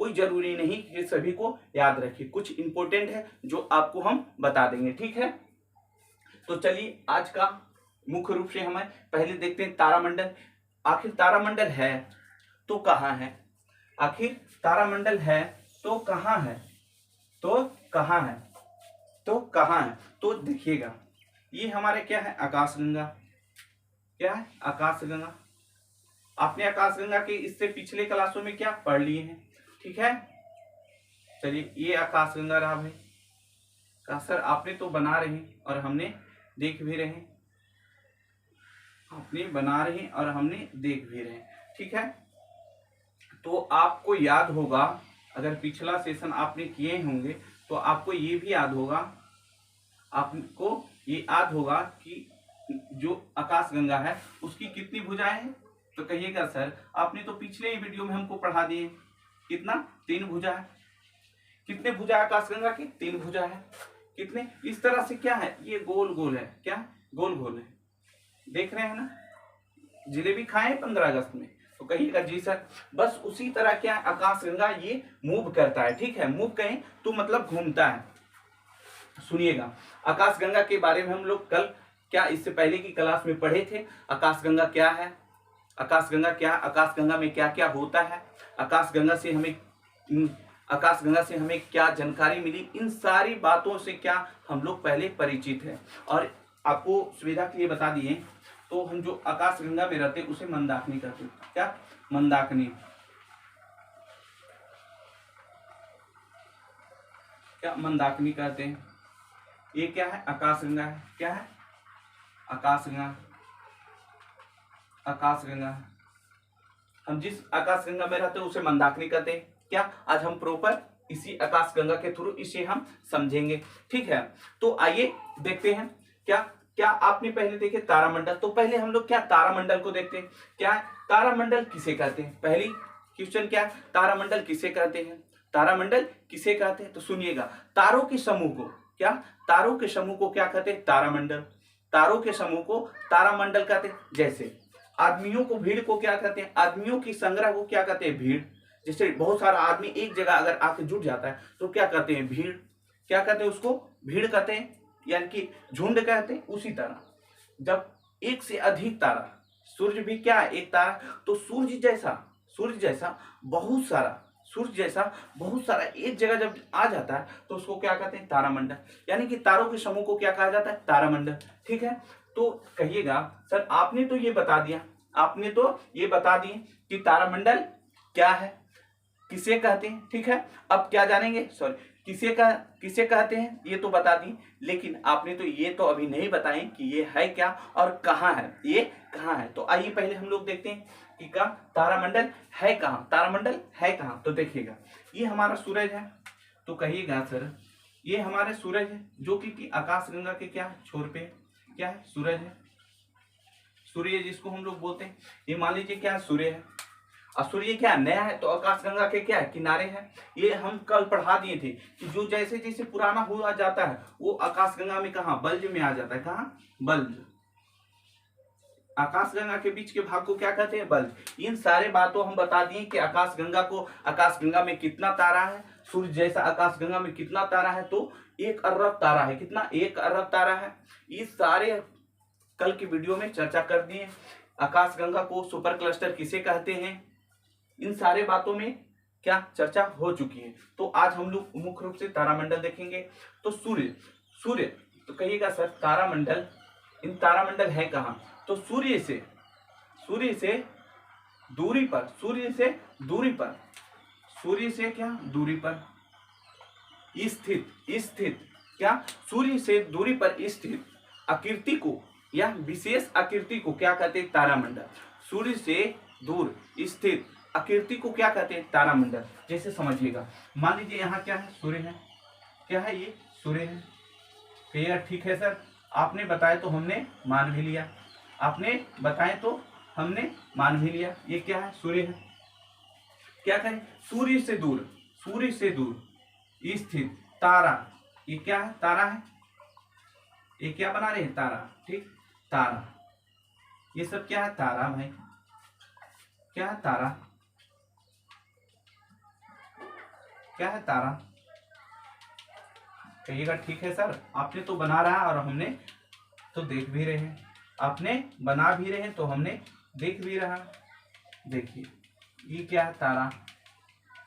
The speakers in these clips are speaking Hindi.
कोई जरूरी नहीं कि सभी को याद रखिए, कुछ इंपॉर्टेंट है जो आपको हम बता देंगे, ठीक है। तो चलिए आज का मुख्य रूप से हमें पहले देखते हैं तारामंडल। आखिर तारामंडल है तो कहाँ है, आखिर तारामंडल है तो कहाँ है, तो कहाँ है, तो कहाँ है। तो देखिएगा ये हमारे क्या है, आकाशगंगा। क्या है, आकाशगंगा। आपने आकाशगंगा के इससे पिछले क्लासों में क्या पढ़ लिए हैं, ठीक है। चलिए ये आकाशगंगा रहा भाई। कहा सर आपने तो बना रहे हैं और हमने देख भी रहे हैं, आपने बना रहे हैं और हमने देख भी रहे हैं, ठीक है। तो आपको याद होगा, अगर पिछला सेशन आपने किए होंगे तो आपको ये भी याद होगा, आपको ये याद होगा कि जो आकाशगंगा है उसकी कितनी भुजाएं हैं। तो कहिएगा सर आपने तो पिछले ही वीडियो में हमको पढ़ा दिए, कितना, 3 भुजा है। कितने भुजा आकाशगंगा की, 3 भुजा है। कितने, इस तरह से क्या है, ये गोल गोल है, क्या गोल गोल है, देख रहे हैं ना। जिलेबी खाए 15 अगस्त में, तो कहिएगा जी सर। बस उसी तरह क्या आकाशगंगा ये मूव करता है, ठीक है। मूव कहें तो मतलब घूमता है। सुनिएगा आकाशगंगा के बारे में हम लोग कल क्या इससे पहले की क्लास में पढ़े थे। आकाशगंगा क्या है, आकाशगंगा क्या, आकाशगंगा में क्या क्या होता है, आकाशगंगा से हमें क्या जानकारी मिली, इन सारी बातों से क्या हम लोग पहले परिचित हैं। और आपको सुविधा के लिए बता दिए, तो हम जो आकाशगंगा में रहते उसे मंदाकिनी कहते हैं। क्या, मंदाकिनी। क्या, मंदाकिनी कहते हैं। ये क्या है, आकाशगंगा है। क्या है, आकाशगंगा, आकाशगंगा। हम जिस आकाशगंगा में रहते हैं उसे मंदाकिनी कहते हैं। क्या, आज हम प्रॉपर इसी आकाशगंगा के थ्रू इसे हम समझेंगे, ठीक है। तो आइए देखते हैं क्या क्या आपने पहले देखे तारामंडल। तो पहले हम लोग क्या तारामंडल को देखते हैं। क्या तारामंडल किसे कहते हैं, पहली क्वेश्चन क्या, तारामंडल किसे कहते हैं, तारामंडल किसे कहते हैं। तो सुनिएगा, तारों के समूह को, क्या, तारों के समूह को क्या कहते हैं, तारामंडल। तारों के समूह को तारामंडल कहते हैं। जैसे आदमियों को, भीड़ को क्या कहते हैं, आदमियों की संग्रह को क्या कहते हैं, भीड़। जैसे बहुत सारा आदमी एक जगह अगर आके जुट जाता है तो क्या कहते हैं, भीड़। क्या कहते हैं उसको, भीड़ कहते हैं, यानी कि झुंड कहते हैं। उसी तरह जब एक से अधिक तारा, सूर्य भी क्या है, एक तारा, तो सूर्य जैसा बहुत सारा, सूर्य जैसा बहुत सारा एक जगह जब आ जाता है तो उसको क्या कहते हैं, तारामंडल। यानी कि तारों के समूह को क्या कहा जाता है, तारामंडल, ठीक है। तो कहिएगा सर आपने तो ये बता दिया, आपने तो ये बता दिए कि तारामंडल क्या है, किसे कहते हैं, ठीक है। अब क्या जानेंगे, सॉरी, किसे कहते हैं ये तो बता दी, लेकिन आपने तो ये तो अभी नहीं बताए कि ये है क्या और कहाँ है, ये कहाँ है। तो आइए पहले हम लोग देखते हैं कि क्या तारामंडल है कहाँ, तारामंडल है कहाँ। तो देखिएगा ये हमारा सूरज है, तो कहिएगा सर ये हमारे सूरज है जो कि आकाशगंगा के क्या छोर पे क्या है, सूरज है। सूर्य जिसको हम लोग बोलते हैं, ये मान लीजिए क्या सूर्य है। और सूर्य क्या नया है तो आकाशगंगा के क्या है, किनारे है। ये हम कल पढ़ा दिए थे कि जो जैसे जैसे पुराना हुआ जाता है वो आकाशगंगा में कहाँ, बल्ज में आ जाता है। कहाँ, बल्ज। आकाशगंगा के बीच के भाग को क्या कहते हैं, बल्ज। इन सारे बातों हम बता दिए कि आकाशगंगा में कितना तारा है, सूर्य जैसा आकाशगंगा में कितना तारा है, तो 1 अरब तारा है। कितना, 1 अरब तारा है। ये सारे कल की वीडियो में चर्चा कर दिए। आकाशगंगा को सुपर क्लस्टर किसे कहते हैं, इन सारे बातों में क्या चर्चा हो चुकी है। तो आज हम लोग मुख्य रूप से तारामंडल देखेंगे। तो सूर्य तो कहिएगा सर तारामंडल, इन तारामंडल है कहाँ, तो सूर्य से दूरी पर, सूर्य से क्या दूरी पर स्थित क्या, सूर्य से दूरी पर स्थित आकृति को या विशेष आकृति को क्या कहते हैं, तारामंडल। सूर्य से दूर स्थित आकृति को क्या कहते हैं, तारामंडल। जैसे समझिएगा, मान लीजिए यहाँ क्या है, सूर्य है। क्या है, ये सूर्य है। क्लियर, ठीक है सर। आपने बताया तो हमने मान भी लिया, आपने बताए तो हमने मान भी लिया। ये क्या है, सूर्य है। क्या कहें, सूर्य से दूर स्थित तारा। ये क्या है, तारा है। ये क्या बना रहे हैं, तारा, ठीक, तारा। ये सब क्या है, तारा भाई। क्या है, तारा। क्या है? तारा। कहिएगा ठीक है सर, आपने तो बना रहा और हमने तो देख भी रहे हैं, आपने बना भी रहे हैं तो हमने देख भी रहा। देखिए ये क्या है? तारा।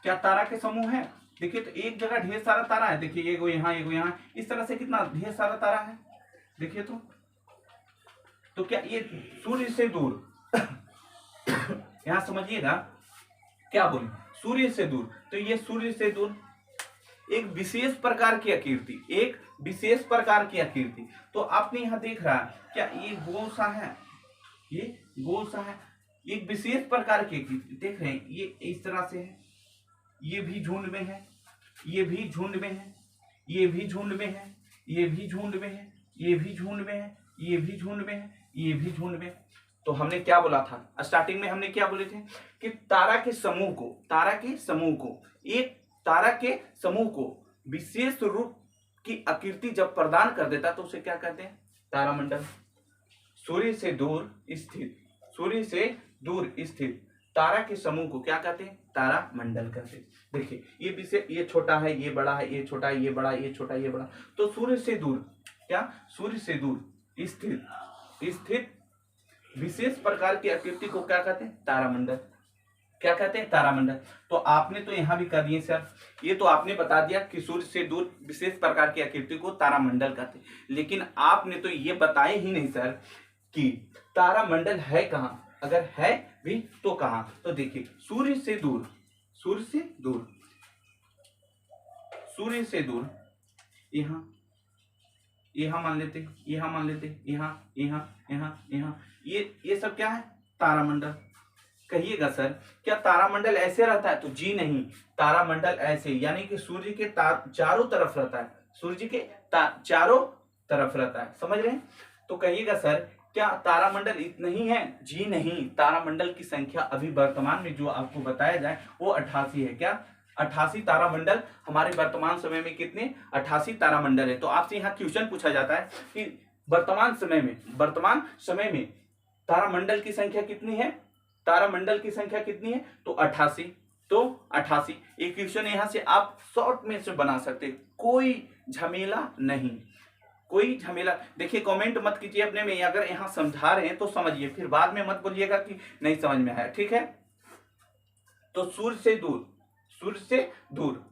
क्या तारा के समूह है? देखिए तो एक जगह ढेर सारा तारा है, देखिए एगो यहाँ एगो यहाँ, इस तरह से कितना ढेर सारा तारा है। देखिए तो क्या ये सूर्य से दूर यहाँ समझिएगा क्या बोले, सूर्य से दूर, तो ये सूर्य से दूर एक विशेष प्रकार की आकृति, एक विशेष प्रकार की आकृति। तो आपने यहाँ देख रहा है क्या ये गोल सा है, ये गोल सा है, एक विशेष प्रकार की आकृति देख रहे हैं, ये इस तरह से है, ये भी झुंड में है, ये भी झुंड में है, ये भी झुंड में है, ये भी झुंड में है, ये भी झुंड में है, ये भी झुंड में है, ये भी झुंड में। तो हमने क्या बोला था स्टार्टिंग में, हमने क्या बोले थे कि तारा के समूह को, तारा के समूह को, एक तारा के समूह को विशेष रूप की आकृति जब प्रदान कर देता तो उसे क्या कहते हैं? तारामंडल। सूर्य से दूर स्थित, सूर्य से दूर स्थित तारा के समूह को क्या कहते हैं? तारामंडल कहते हैं। देखिए ये विशेष, ये छोटा है, ये बड़ा है, ये छोटा है, ये बड़ा, ये छोटा, ये बड़ा, तो सूर्य से दूर क्या? सूर्य से दूर स्थित विशेष प्रकार की आकृति को क्या कहते हैं? तारामंडल। क्या कहते हैं? तारामंडल। तो आपने तो यहाँ भी कर दिए सर, ये तो आपने बता दिया कि सूर्य से दूर विशेष प्रकार की आकृति को तारामंडल कहते हैं, लेकिन आपने तो ये बताए ही नहीं सर कि तारामंडल है कहाँ, अगर है भी तो कहाँ। तो देखिए सूर्य से दूर, सूर्य से दूर, सूर्य से दूर यहाँ, यहाँ मान लेते, यहाँ मान लेते, यहाँ यहाँ यहाँ यहाँ, ये सब क्या है? तारामंडल। कहिएगा सर क्या तारामंडल ऐसे रहता है? तो जी नहीं, तारामंडल ऐसे यानी कि सूर्य के चारों तरफ रहता है, सूर्य के चारों तरफ रहता है, समझ रहे हैं? तो कहिएगा सर क्या तारामंडल इतना ही है? जी नहीं, तारामंडल की संख्या अभी वर्तमान में जो आपको बताया जाए वो 88 है। क्या? 88 तारामंडल हमारे वर्तमान समय में कितने? 88 तारामंडल है। तो आपसे यहाँ क्वेश्चन पूछा जाता है कि वर्तमान समय में तारामंडल की संख्या कितनी है? तारामंडल की संख्या कितनी है? तो 88। तो 88 एक क्वेश्चन यहाँ से आप शॉर्ट में से बना सकते, कोई झमेला नहीं, कोई झमेला। देखिए कमेंट मत कीजिए अपने में, अगर यहाँ समझा रहे हैं तो समझिए, फिर बाद में मत बोलिएगा कि नहीं समझ में आया, ठीक है? तो सूर्य से दूर, सूर्य से दूर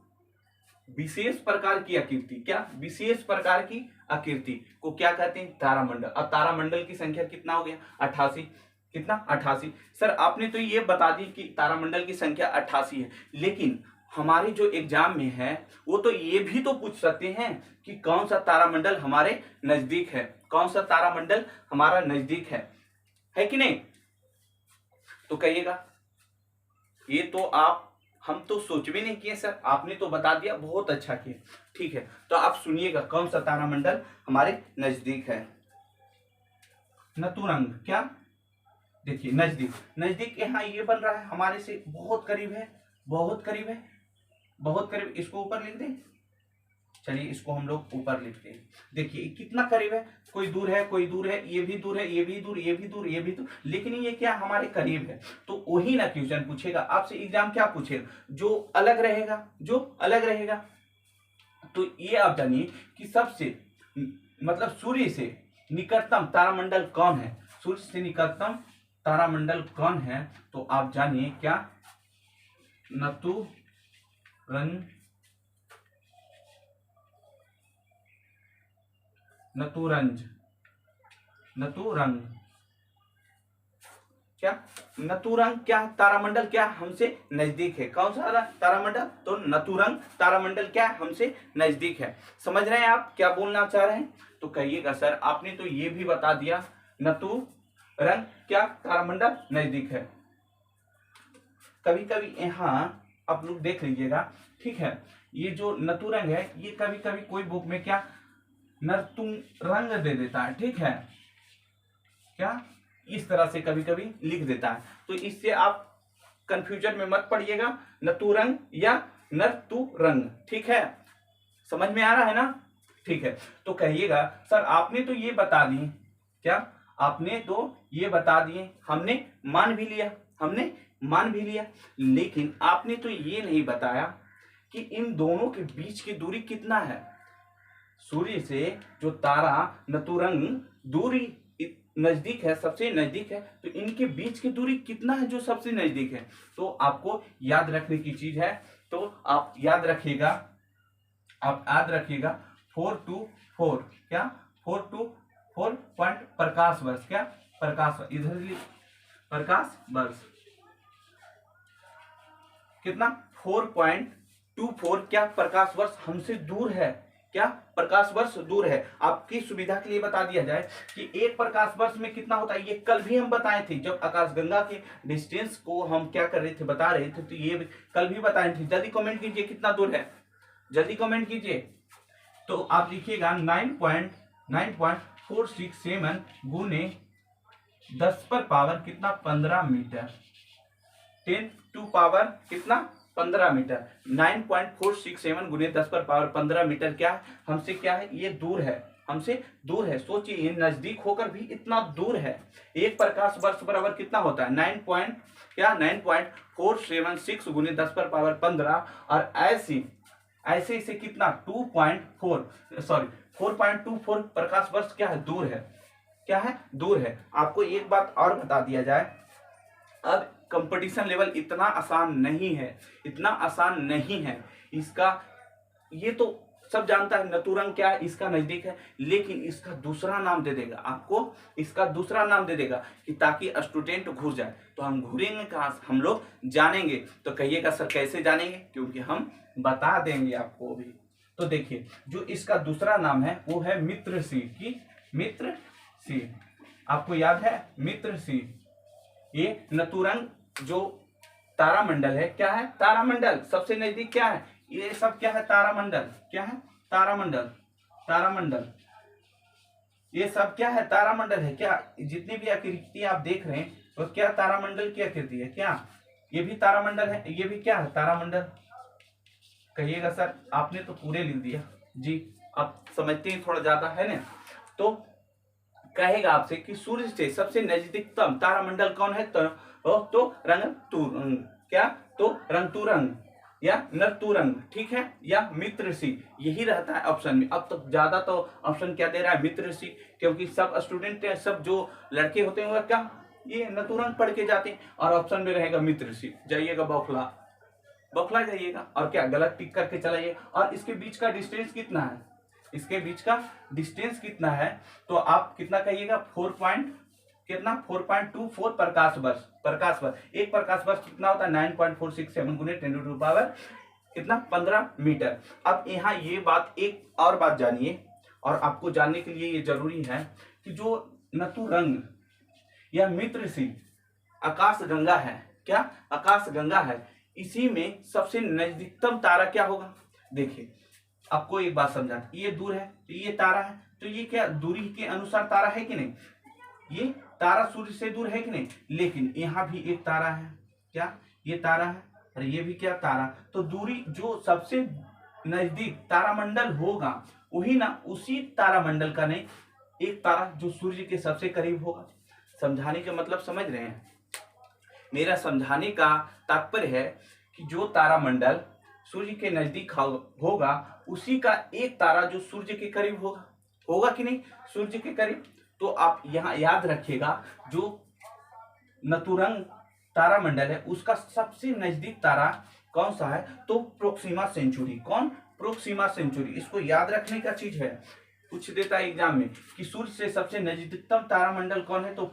विशेष प्रकार की आकृति, क्या? विशेष प्रकार की आकृति को क्या कहते हैं? तारामंडल। अब तारामंडल की संख्या कितना हो गया? 88। कितना? 88। सर आपने तो ये बता दी कि तारामंडल की संख्या 88 है, लेकिन हमारे जो एग्जाम में है वो तो ये भी तो पूछ सकते हैं कि कौन सा तारामंडल हमारे नजदीक है, कौन सा तारामंडल हमारा नजदीक है कि नहीं? तो कहिएगा ये तो आप, हम तो सोच भी नहीं किए सर, आपने तो बता दिया, बहुत अच्छा किया, ठीक है? तो आप सुनिएगा कौन सा तारामंडल हमारे नजदीक है। नतुरंग। क्या? देखिए नजदीक, नजदीक यहाँ ये बन रहा है हमारे से बहुत करीब है, बहुत करीब है, बहुत करीब। इसको ऊपर लिख दें, चलिए इसको हम लोग ऊपर लिखते हैं। देखिए कितना करीब है, कोई दूर है, कोई दूर है, ये भी दूर है, ये भी दूर, ये भी दूर, ये भी दूर, लेकिन ये क्या हमारे करीब है। तो वही ना क्वेश्चन पूछेगा आपसे, एग्जाम क्या पूछेगा? जो अलग रहेगा, जो अलग रहेगा। तो ये आप जानिए कि सबसे मतलब सूर्य से निकटतम तारामंडल कौन है? सूर्य से निकटतम तारामंडल कौन है? तो आप जानिए क्या? नतुरंग, नतुरंज, नतुरंग। क्या? नतुरंग क्या तारामंडल क्या हमसे नजदीक है? कौन सा तारामंडल? तो नतुरंग तारामंडल क्या हमसे नजदीक है। समझ रहे हैं आप क्या बोलना चाह रहे हैं? तो कहिएगा सर आपने तो ये भी बता दिया नतुरंग क्या तारामंडल नजदीक है। कभी कभी यहाँ आप लोग देख लीजिएगा, ठीक है? ये जो नतुरंग है ये कभी कभी कोई बुक में क्या नतुरंग दे देता है, ठीक है? क्या इस तरह से कभी कभी लिख देता है, तो इससे आप कंफ्यूजन में मत पड़िएगा, नतुरंग या नतुरंग, ठीक है? समझ में आ रहा है ना? ठीक है। तो कहिएगा सर आपने तो ये बता दी, क्या आपने तो ये बता दिए, हमने मान भी लिया, हमने मान भी लिया, लेकिन आपने तो ये नहीं बताया कि इन दोनों के बीच की दूरी कितना है। सूर्य से जो तारा नतुरंग दूरी नजदीक है, सबसे नजदीक है, तो इनके बीच की दूरी कितना है जो सबसे नजदीक है। तो आपको याद रखने की चीज है, तो आप याद रखिएगा 4 to 4 क्या 4 to 4 पॉइंट प्रकाश वर्ष, क्या प्रकाश वर्ष, इधर प्रकाश वर्ष कितना 4.24 क्या प्रकाश वर्ष हमसे दूर है, क्या प्रकाश वर्ष दूर है। आपकी सुविधा के लिए बता दिया जाए कि एक प्रकाश वर्ष में कितना होता है, ये कल भी हम बताए थे जब आकाशगंगा के डिस्टेंस को हम क्या कर रहे थे, बता रहे थे, तो ये कल भी बताए थे। जल्दी कमेंट कीजिए कितना दूर है, जल्दी कमेंट कीजिए। तो आप लिखिएगा 9.9467 गुने 10 पर पावर कितना 15 मीटर, 10 टू पावर कितना 15 मीटर। 9.467 गुने 10 पर पावर 15 मीटर क्या है, हमसे क्या है, ये दूर है, हमसे दूर है। सोचिए ये नजदीक होकर भी इतना दूर है। एक प्रकाश वर्ष बराबर कितना होता है 9.476 गुने 10 पर पावर 15, और ऐसे इसे कितना 4.24 प्रकाश वर्ष क्या है, दूर है, क्या है, दूर है। आपको एक बात और बता दिया जाए, अब कंपटीशन लेवल इतना आसान नहीं है, इतना आसान नहीं है इसका, ये तो सब जानता है नतुरंग क्या है, इसका नजदीक है, लेकिन इसका दूसरा नाम दे देगा, आपको इसका दूसरा नाम दे देगा कि ताकि स्टूडेंट घुर जाए। तो हम घूरेंगे कहाँ, हम लोग जानेंगे। तो कहिएगा सर कैसे जानेंगे, क्योंकि हम बता देंगे आपको भी। तो देखिए जो इसका दूसरा नाम है वो है मित्रसी की, मित्रसी, आपको याद है मित्रसी। ये नतुरंग जो तारामंडल है, क्या है तारामंडल, सबसे नजदीक क्या है, ये सब क्या है तारामंडल, क्या है तारामंडल, तारामंडल, ये सब क्या है तारामंडल है। क्या जितनी भी आकृति आप देख रहे हैं तो क्या तारामंडल की आकृति है, क्या ये भी तारामंडल है, ये भी क्या है तारामंडल। कहिएगा सर आपने तो पूरे लिख दिया जी, आप समझते हैं थोड़ा ज्यादा है ना। तो कहेगा आपसे कि सूर्य से सबसे नजदीकतम तारामंडल कौन है, तो रंगतुरंग, क्या तो रंगतुरंग या नरतुरंग, ठीक है, या मित्रसी, यही रहता है ऑप्शन में। अब तो ज्यादा तो ऑप्शन क्या दे रहा है मित्रसी, क्योंकि सब स्टूडेंट सब जो लड़के होते हैं क्या ये नतुरंग पढ़ के जाते हैं, और ऑप्शन में रहेगा मित्रसी। जाइएगा बौखला, बौखला जाइएगा, और क्या गलत टिक करके चलाइए। और इसके बीच का डिस्टेंस कितना है, इसके बीच का डिस्टेंस कितना है, तो आप कितना कहिएगा 4.24 प्रकाश वर्ष, प्रकाश वर्ष, एक प्रकाश वर्ष कितना होता है 9.467 गुने 10 टू पावर कितना 15 मीटर। अब यहाँ ये बात, एक और बात जानिए, और आपको जानने के लिए ये जरूरी है कि जो नतुरंग या मित्रसी आकाशगंगा है, क्या आकाशगंगा है, इसी में सबसे नजदीकतम तारा क्या होगा। देखिए आपको एक बात समझा, ये दूर है तो ये तारा है, तो ये क्या दूरी के अनुसार तारा है कि नहीं, ये तारा सूर्य से दूर है कि नहीं, लेकिन यहाँ भी एक तारा है, क्या ये तारा है, और ये भी क्या तारा। तो दूरी जो सबसे नजदीक तारामंडल होगा वही ना, उसी तारामंडल का नहीं, एक तारा जो सूर्य के सबसे करीब होगा। समझाने का मतलब समझ रहे हैं, मेरा समझाने का तात्पर्य है कि जो तारामंडल सूर्य के नजदीक होगा उसी का एक तारा जो सूर्य के करीब होगा, होगा कि नहीं, सूर्य के करीब। तो आप यहाँ याद रखिएगा जो नतुरंग तारामंडल है उसका सबसे नजदीक तारा कौन सा है, तो प्रोक्सिमा सेंचुरी। कौन, प्रोक्सिमा सेंचुरी, इसको याद रखने का चीज है, पूछ देता है एग्जाम में कि सूर्य से सबसे नजदीकतम तारामंडल कौन है, तो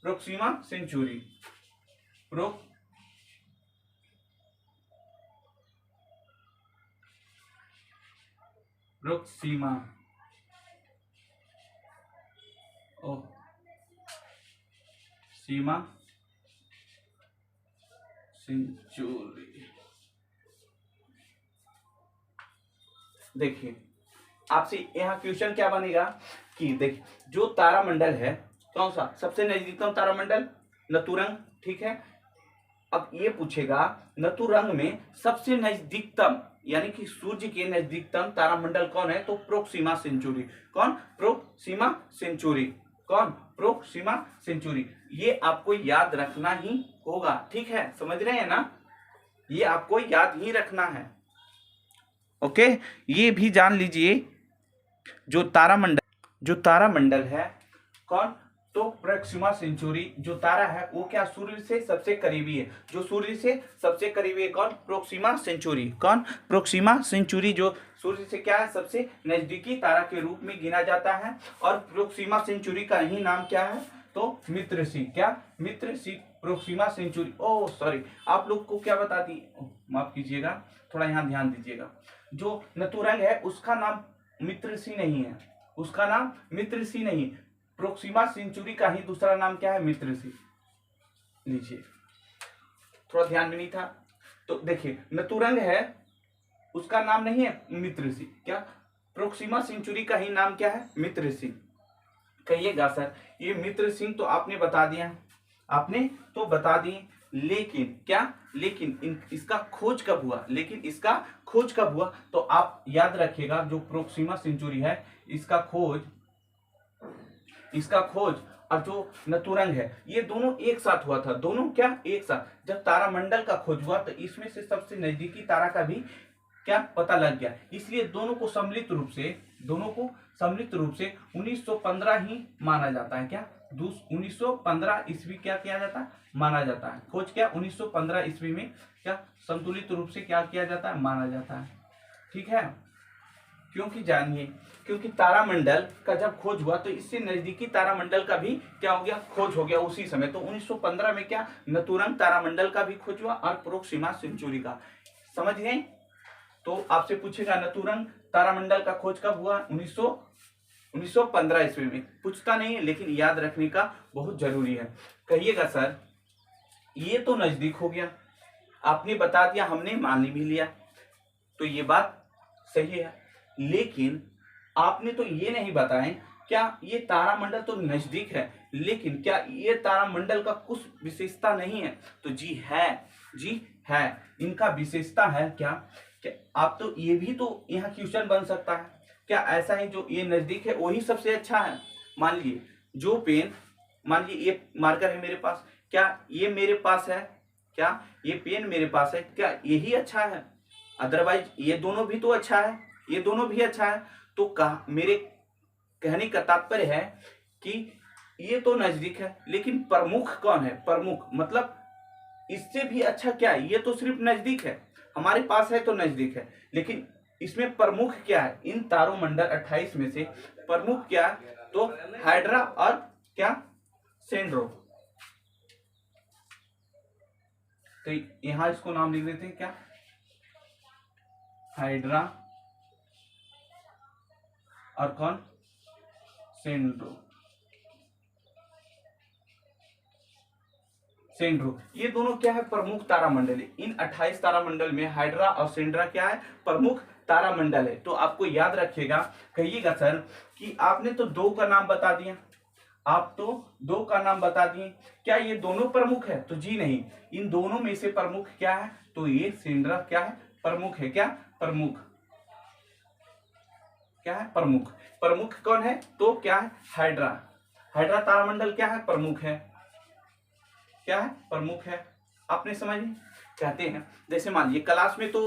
प्रोक्सिमा सेंचुरी, प्रोक्सिमा सीमा सेंचुरी। देखिए आपसे यहाँ क्वेश्चन क्या बनेगा कि देखिए जो तारामंडल है कौन सा सबसे नजदीकतम तारामंडल, नतुरंग, ठीक है। अब ये पूछेगा नतुरंग में सबसे नजदीकतम यानी कि सूर्य के नजदीकतम तारामंडल कौन है, तो प्रोक्सिमा सेंचुरी। कौन, प्रोक्सिमा सेंचुरी, कौन, प्रोक्सिमा सेंचुरी। ये आपको याद रखना ही होगा, ठीक है, समझ रहे हैं ना। ये आपको याद ही रखना है। ओके, ये भी जान लीजिए जो तारामंडल है कौन, तो प्रोक्सिमा सेंचुरी जो तारा है वो क्या सूर्य से सबसे करीबी है। जो सूर्य से सबसे करीबी है कौन, प्रोक्सिमा सेंचुरी। कौन, प्रोक्सिमा सेंचुरी जो सूर्य से क्या है, सबसे नजदीकी तारा के रूप में गिना जाता है। और प्रोक्सिमा सेंचुरी का ही नाम क्या है, तो मित्र सी। क्या, मित्र सी प्रोक्सिमा सेंचुरी। ओ सॉरी, आप लोग को क्या बता दी, माफ कीजिएगा, थोड़ा यहाँ ध्यान दीजिएगा। जो नतुरंग है उसका नाम मित्र सी नहीं है, उसका नाम मित्र सी नहीं, प्रोक्सिमा सेंचुरी का ही दूसरा नाम क्या है, मित्र सी। लीजिए, थोड़ा ध्यान में नहीं था। तो देखिए, नतुरंग है उसका नाम नहीं है मित्र सी, क्या, प्रोक्सिमा सेंचुरी का ही नाम क्या है, मित्र सी। कहिएगा सर ये मित्र सिंह तो आपने बता दिया, आपने तो बता दिए, लेकिन क्या, लेकिन इसका खोज कब हुआ, लेकिन इसका खोज कब हुआ, तो आप याद रखिएगा जो प्रोक्सिमा सेंचुरी है इसका खोज और जो नतुरंग है ये दोनों एक साथ हुआ था। दोनों क्या, एक साथ। जब तारामंडल का खोज हुआ तो इसमें से सबसे नजदीकी तारा का भी क्या पता लग गया, इसलिए दोनों को सम्मिलित रूप से 1915 ही माना जाता है। क्या, 1915 ईस्वी क्या किया जाता है, माना जाता है। खोज क्या 1915 ईस्वी में क्या संतुलित रूप से क्या किया जाता है, माना जाता है। ठीक है, क्योंकि जानिए, क्योंकि तारामंडल का जब खोज हुआ तो इससे नजदीकी तारामंडल का भी क्या हो गया, खोज हो गया उसी समय। तो 1915 में क्या नतुरंग तारामंडल का भी खोज हुआ और प्रोक्सिमा सेंचुरी का। समझ गए। तो आपसे पूछेगा नतुरंग तारामंडल का खोज कब हुआ, 1915 ईस्वी में। पूछता नहीं है लेकिन याद रखने का बहुत जरूरी है। कहिएगा सर ये तो नजदीक हो गया, आपने बता दिया, हमने मान भी लिया, तो ये बात सही है, लेकिन आपने तो ये नहीं बताएं क्या ये तारामंडल तो नजदीक है, लेकिन क्या ये तारामंडल का कुछ विशेषता नहीं है, तो जी है, इनका विशेषता है। क्या आप तो ये भी तो यहाँ क्वेश्चन बन सकता है, क्या ऐसा है जो ये नजदीक है वही सबसे अच्छा है। मान लीजिए जो पेन, मान लीजिए ये मार्कर है मेरे पास, क्या ये मेरे पास है, क्या ये पेन मेरे पास है, क्या यही अच्छा है, अदरवाइज ये दोनों भी तो अच्छा है, ये दोनों भी अच्छा है। तो मेरे कहने का तात्पर्य है कि ये तो नजदीक है, लेकिन प्रमुख कौन है, प्रमुख मतलब इससे भी अच्छा क्या है, ये तो सिर्फ नजदीक है, हमारे पास है तो नजदीक है, लेकिन इसमें प्रमुख क्या है, इन तारोमंडल 28 में से प्रमुख क्या है, तो हाइड्रा और क्या सेंड्रो। तो यहां इसको नाम लिख देते हैं क्या, हाइड्रा और कौन, सेंड्रो। ये दोनों क्या है, प्रमुख तारामंडल है। इन 28 तारामंडल में हाइड्रा और सेंड्रा क्या है, प्रमुख तारामंडल है। तो आपको याद रखिएगा। कहिएगा सर कि आपने तो दो का नाम बता दिया, आप तो दो का नाम बता दिए, क्या ये दोनों प्रमुख है, तो जी नहीं, इन दोनों में से प्रमुख क्या है, तो ये सेंड्रा क्या है, प्रमुख है। क्या प्रमुख, क्या है प्रमुख, प्रमुख कौन है, तो क्या है हाइड्रा। हाइड्रा तारामंडल क्या है, प्रमुख है, क्या है प्रमुख है। आपने समझ, कहते हैं जैसे मान लीजिए क्लास में तो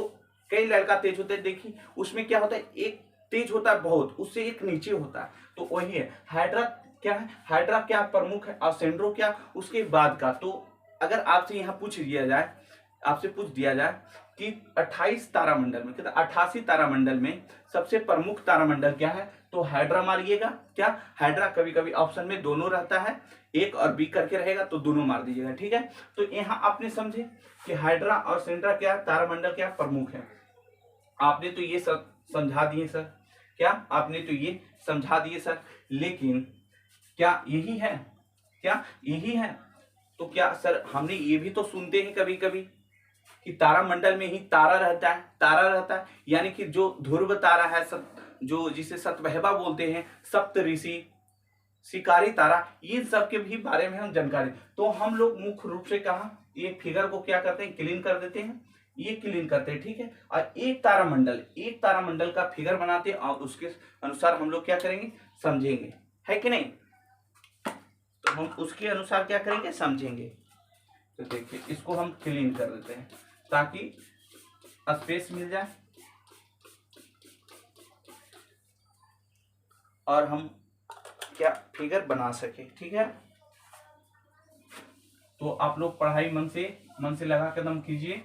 कई लड़का तेज होते हैं, देखिए उसमें क्या होता है, एक तेज होता है बहुत, उससे एक नीचे होता है, तो वही है हाइड्रा। क्या है हाइड्रा, क्या प्रमुख है, और सेंड्रो क्या उसके बाद का। तो अगर आपसे यहाँ पूछ दिया जाए, आपसे पूछ दिया जाए कि 28 तारामंडल में, 88 तारामंडल में सबसे प्रमुख तारामंडल क्या है, तो हाइड्रा मारिएगा। क्या हाइड्रा, कभी कभी ऑप्शन में दोनों रहता है, एक और बी करके रहेगा तो दोनों मार दीजिएगा। ठीक है, तो यहाँ आपने समझे कि हाइड्रा और सेंड्रा क्या तारामंडल क्या प्रमुख है। आपने तो ये सब समझा दिए सर, क्या आपने तो ये समझा दिए सर, लेकिन क्या यही है, क्या यही है, तो क्या सर हमने ये भी तो सुनते हैं कभी कभी कि तारामंडल में ही तारा रहता है, यानी कि जो ध्रुव तारा है, जो जिसे सतवहबा बोलते हैं, सप्त ऋषि, शिकारी तारा, इन सब के भी बारे में हम जानकारी। तो हम लोग मुख्य रूप से कहा ये फिगर को क्या करते हैं, क्लीन कर देते हैं, ये क्लीन करते हैं। ठीक है, और एक तारामंडल का फिगर बनाते हैं और उसके अनुसार हम लोग क्या करेंगे, समझेंगे, है कि नहीं। हम उसके अनुसार क्या करेंगे, समझेंगे। तो देखिए इसको हम क्लीन कर देते हैं। ताकि स्पेस मिल जाए और हम क्या फिगर बना सके। ठीक है, तो आप लोग पढ़ाई मन से लगा कदम कीजिए,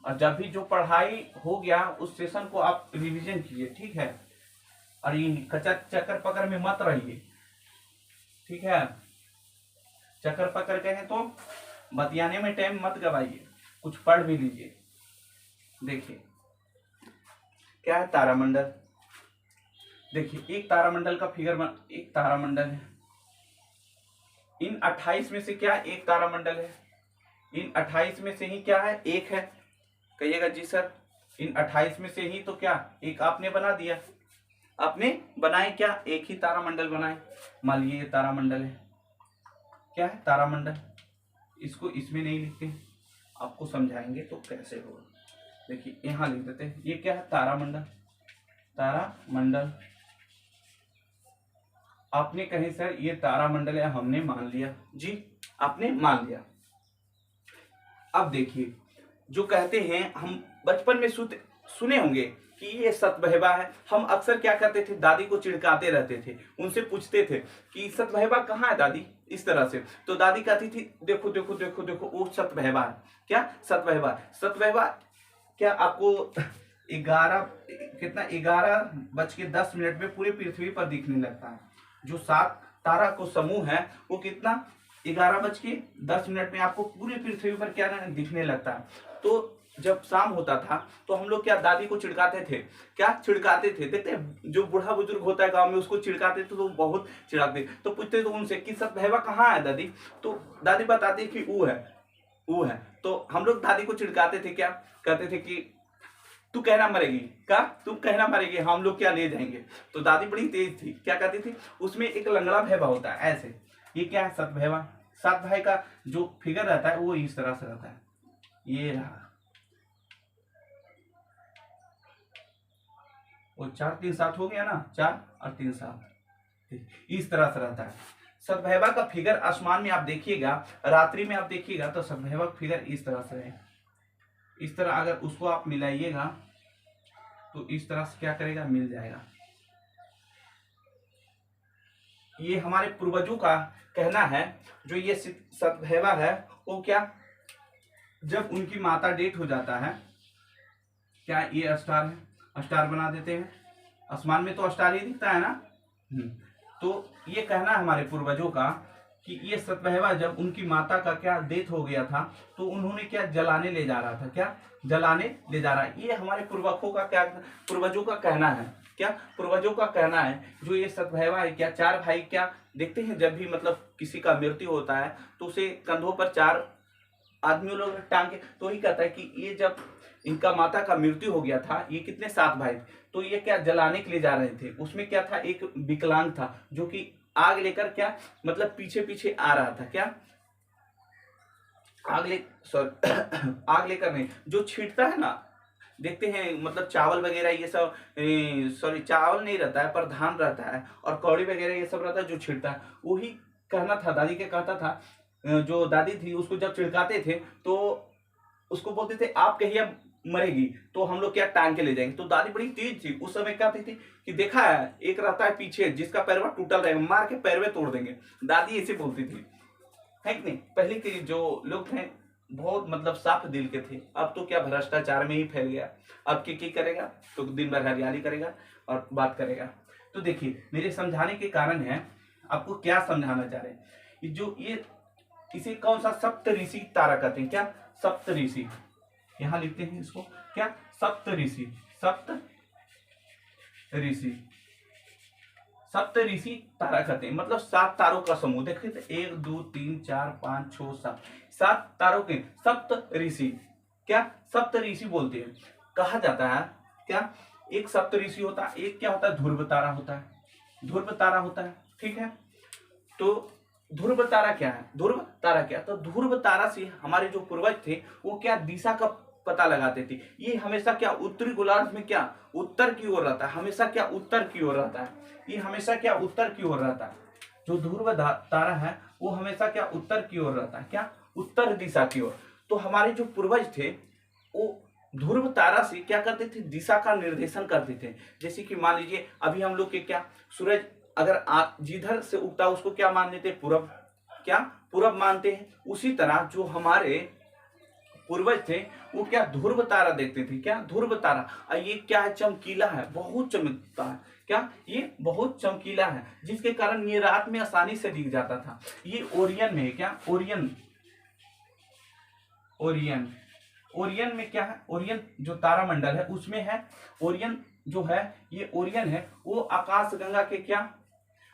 और जब भी जो पढ़ाई हो गया उस सेशन को आप रिवीजन कीजिए। ठीक है, और ये कचर चक्कर पकड़ में मत रहिए। ठीक है, चक्कर पकड़ के हैं तो बतियाने में टाइम मत गवाइए, कुछ पढ़ भी लीजिए। देखिए क्या है तारामंडल। देखिए एक तारामंडल का फिगर एक तारामंडल है, इन 28 में से क्या एक तारामंडल है, इन 28 में से ही क्या है, एक है। कहिएगा जी सर, इन 28 में से ही तो क्या एक आपने बना दिया। आपने बनाए क्या, एक ही तारामंडल बनाए। मान लीजिए ये तारामंडल है, क्या है तारामंडल। इसको इसमें नहीं लिखते, आपको समझाएंगे तो कैसे होगा। देखिए यहां लिख देते हैं, ये क्या है तारामंडल। तारामंडल आपने कहे सर ये तारामंडल है, हमने मान लिया जी, आपने मान लिया। अब देखिए जो कहते हैं, हम बचपन में सुने होंगे कि ये सतबहवा है। हम अक्सर क्या करते थे, दादी को चिढ़काते रहते थे, उनसे पूछते थे कि सतबहवा कहाँ है दादी, इस तरह से। तो दादी कहती थी देखो देखो देखो देखो वो सतबहवा है। क्या सतबहवा, सतबहवा क्या आपको 11:10 में पूरे पृथ्वी पर दिखने लगता है। जो 7 तारा को समूह है वो कितना 11:10 में आपको पूरी पृथ्वी पर क्या दिखने लगता है। तो जब शाम होता था तो हम लोग क्या दादी को चिढ़काते थे, क्या चिढ़काते थे। देखते जो बूढ़ा बुजुर्ग होता है गांव में उसको चिढ़काते थे तो बहुत चिढ़ाते, तो पूछते तो उनसे कि सतबहवा कहाँ है दादी, तो दादी बताती कि वो है। तो हम लोग दादी को चिढ़काते थे, क्या कहते थे कि तू कहना मरेगी, क्या तुम कहना मरेगी, हम लोग क्या ले जाएंगे। तो दादी बड़ी तेज थी, क्या कहती थी, उसमें एक लंगड़ा भैवा होता है ऐसे, ये क्या है सतबहवा। सात भाई का जो फिगर रहता है वो इस तरह से रहता है, ये रहा, वो 4 3 7 हो गया ना, 4 और 3 7 इस तरह से रहता है। सतबहवा का फिगर आसमान में आप देखिएगा, रात्रि में आप देखिएगा तो सतबहवा का फिगर इस तरह से है। इस तरह अगर उसको आप मिलाइएगा तो इस तरह से क्या करेगा, मिल जाएगा। ये हमारे पूर्वजों का कहना है, जो ये सतबहवा है वो क्या, जब उनकी माता डेट हो जाता है, क्या ये स्टार है, स्टार बना देते हैं। आसमान में तो स्टार ही दिखता है ना। तो ये कहना है हमारे पूर्वजों का कि ये सतबहवा जब उनकी माता का क्या डेथ हो गया था तो उन्होंने क्या जलाने ले जा रहा था, क्या जलाने ले जा रहा है। ये हमारे पूर्वजों का कहना है, क्या पूर्वजों का कहना है। जो ये सतबहवा है, क्या 4 भाई क्या देखते हैं, जब भी मतलब किसी का मृत्यु होता है तो उसे कंधों पर 4 आदमियों लोग टांग के, तो ही कहता है कि ये जब इनका माता का मृत्यु हो गया था, ये कितने 7 भाई थे, तो ये क्या जलाने के लिए जा रहे थे। उसमें क्या था, एक विकलांग था जो कि आग लेकर क्या मतलब पीछे पीछे आ रहा था, क्या आग लेकर नहीं, जो छींटता है ना, देखते हैं मतलब चावल वगैरह ये सब, सॉरी चावल नहीं रहता है पर धान रहता है और कौड़ी वगैरह ये सब रहता है, जो छिड़ता है वही कहना था। दादी के कहता था, जो दादी थी उसको जब छिड़काते थे तो उसको बोलते थे आप कहिए मरेगी तो हम लोग क्या टांग के ले जाएंगे। तो दादी बड़ी तेज थी, उस समय कहती थी कि देखा है एक रहता है पीछे जिसका पैरवा टूटल रहेगा, मार के पैरवे तोड़ देंगे। दादी ऐसे बोलती थी, है कि नहीं। पहले के जो लोग थे बहुत मतलब साफ दिल के थे। अब तो क्या भ्रष्टाचार में ही फैल गया। अब क्या करेगा, तो दिन भर हरियाली करेगा और बात करेगा। तो देखिए मेरे समझाने के कारण है, आपको क्या समझाना चाह रहे हैं, जो ये इसे कौन सा सप्तऋषि तारा कहते हैं, क्या सप्तऋषि, यहां लिखते हैं इसको, क्या सप्तऋषि, सप्तऋषि तारा कहते हैं, मतलब 7 तारों का समूह। देखिए 1 2 3 4 5 6 7 7 तारों के सप्तऋषि, क्या सप्तऋषि बोलते हैं। कहा जाता है क्या, एक सप्तऋषि होता है, एक क्या होता है ध्रुव तारा होता है, ध्रुव तारा होता है, ठीक है। तो ध्रुव तारा क्या है, ध्रुव तारा क्या, तो ध्रुव तारा से हमारे जो पूर्वज थे वो क्या दिशा का पता लगाते थे। ये हमेशा क्या उत्तरी गोलार्ध में क्या उत्तर की ओर रहता है, हमेशा क्या उत्तर की ओर रहता है, ये हमेशा क्या उत्तर की ओर रहता है। जो ध्रुव तारा है वो हमेशा क्या उत्तर की ओर रहता है, क्या उत्तर दिशा की ओर। तो हमारे जो पूर्वज थे वो ध्रुव तारा से क्या करते थे, दिशा का निर्देशन करते थे। जैसे कि मान लीजिए अभी हम लोग के क्या, सूरज अगर जिधर से उगता है उसको क्या मान लेते हैं, पूरब, क्या पूरब मानते हैं। उसी तरह जो हमारे पूर्वज थे वो क्या, ध्रुव तारा देखते थे, क्या ध्रुव तारा। और ये क्या है, चमकीला है, बहुत चमकता है, क्या ये बहुत चमकीला है, जिसके कारण ये रात में आसानी से दिख जाता था। ये ओरियन में है, क्या ओरियन, ओरियन, ओरियन में क्या है, ओरियन जो तारामंडल है उसमें है। ओरियन जो है, ये ओरियन है, वो आकाशगंगा के क्या,